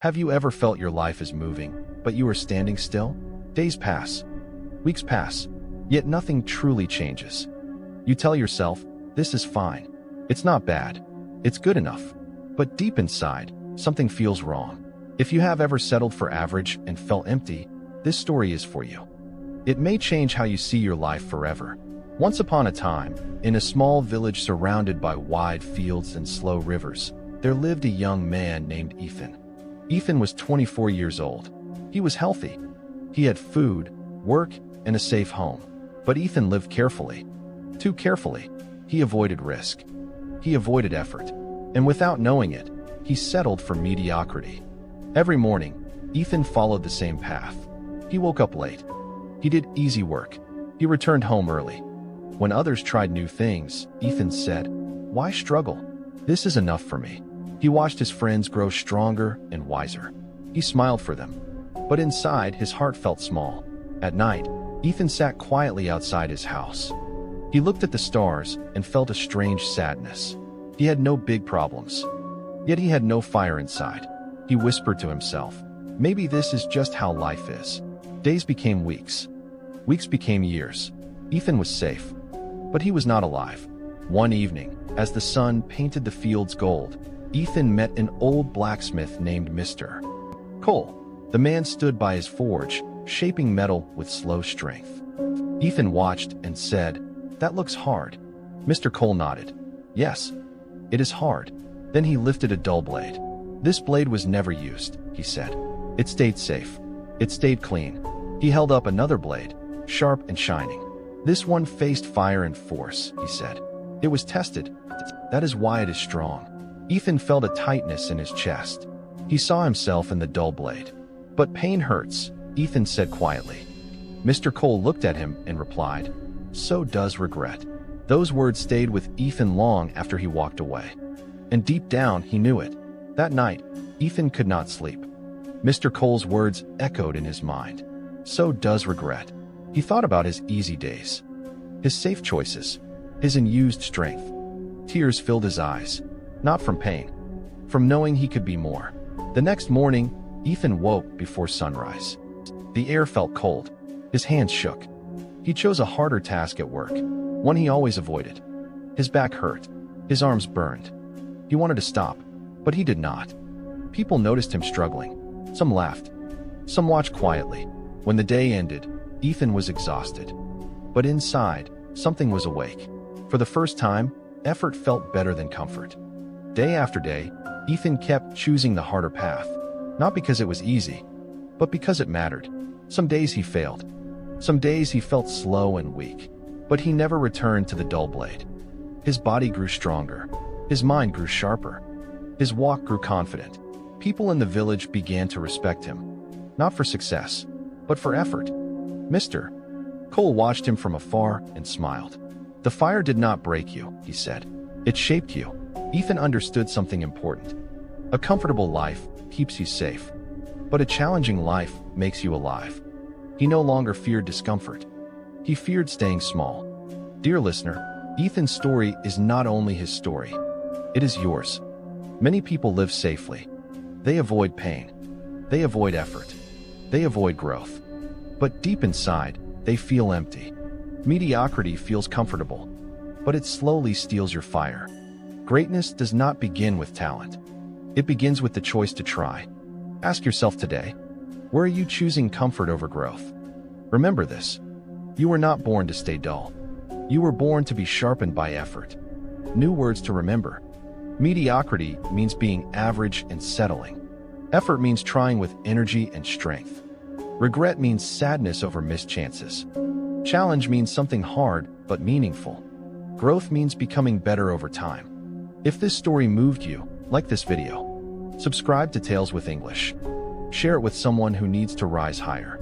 Have you ever felt your life is moving, but you are standing still? Days pass, weeks pass, yet nothing truly changes. You tell yourself, this is fine. It's not bad. It's good enough. But deep inside, something feels wrong. If you have ever settled for average and felt empty, this story is for you. It may change how you see your life forever. Once upon a time, in a small village surrounded by wide fields and slow rivers, there lived a young man named Ethan. Ethan was 24 years old. He was healthy. He had food, work, and a safe home. But Ethan lived carefully. Too carefully. He avoided risk. He avoided effort. And without knowing it, he settled for mediocrity. Every morning, Ethan followed the same path. He woke up late. He did easy work. He returned home early. When others tried new things, Ethan said, "Why struggle? This is enough for me." He watched his friends grow stronger and wiser. He smiled for them. But inside, his heart felt small. At night, Ethan sat quietly outside his house. He looked at the stars and felt a strange sadness. He had no big problems. Yet he had no fire inside. He whispered to himself, maybe this is just how life is. Days became weeks. Weeks became years. Ethan was safe. But he was not alive. One evening, as the sun painted the fields gold, Ethan met an old blacksmith named Mr. Cole. The man stood by his forge, shaping metal with slow strength. Ethan watched and said, "That looks hard." Mr. Cole nodded. "Yes, it is hard." Then he lifted a dull blade. "This blade was never used," he said. "It stayed safe. It stayed clean." He held up another blade, sharp and shining. "This one faced fire and force," he said. "It was tested. That is why it is strong." Ethan felt a tightness in his chest. He saw himself in the dull blade. "But pain hurts," Ethan said quietly. Mr. Cole looked at him and replied, "So does regret." Those words stayed with Ethan long after he walked away. And deep down, he knew it. That night, Ethan could not sleep. Mr. Cole's words echoed in his mind. So does regret. He thought about his easy days, his safe choices, his unused strength. Tears filled his eyes, not from pain, from knowing he could be more. The next morning, Ethan woke before sunrise. The air felt cold. His hands shook. He chose a harder task at work, one he always avoided. His back hurt. His arms burned. He wanted to stop, but he did not. People noticed him struggling. Some laughed. Some watched quietly. When the day ended, Ethan was exhausted. But inside, something was awake. For the first time, effort felt better than comfort. Day after day, Ethan kept choosing the harder path, not because it was easy, but because it mattered. Some days he failed. Some days he felt slow and weak. But he never returned to the dull blade. His body grew stronger. His mind grew sharper. His walk grew confident. People in the village began to respect him, not for success, but for effort. Mr. Cole watched him from afar and smiled. "The fire did not break you," he said. "It shaped you." Ethan understood something important. A comfortable life keeps you safe, but a challenging life makes you alive. He no longer feared discomfort. He feared staying small. Dear listener, Ethan's story is not only his story, it is yours. Many people live safely. They avoid pain. They avoid effort. They avoid growth. But deep inside, they feel empty. Mediocrity feels comfortable, but it slowly steals your fire. Greatness does not begin with talent. It begins with the choice to try. Ask yourself today, where are you choosing comfort over growth? Remember this. You were not born to stay dull. You were born to be sharpened by effort. New words to remember. Mediocrity means being average and settling. Effort means trying with energy and strength. Regret means sadness over missed chances. Challenge means something hard but meaningful. Growth means becoming better over time. If this story moved you, like this video. Subscribe to Tales with English. Share it with someone who needs to rise higher.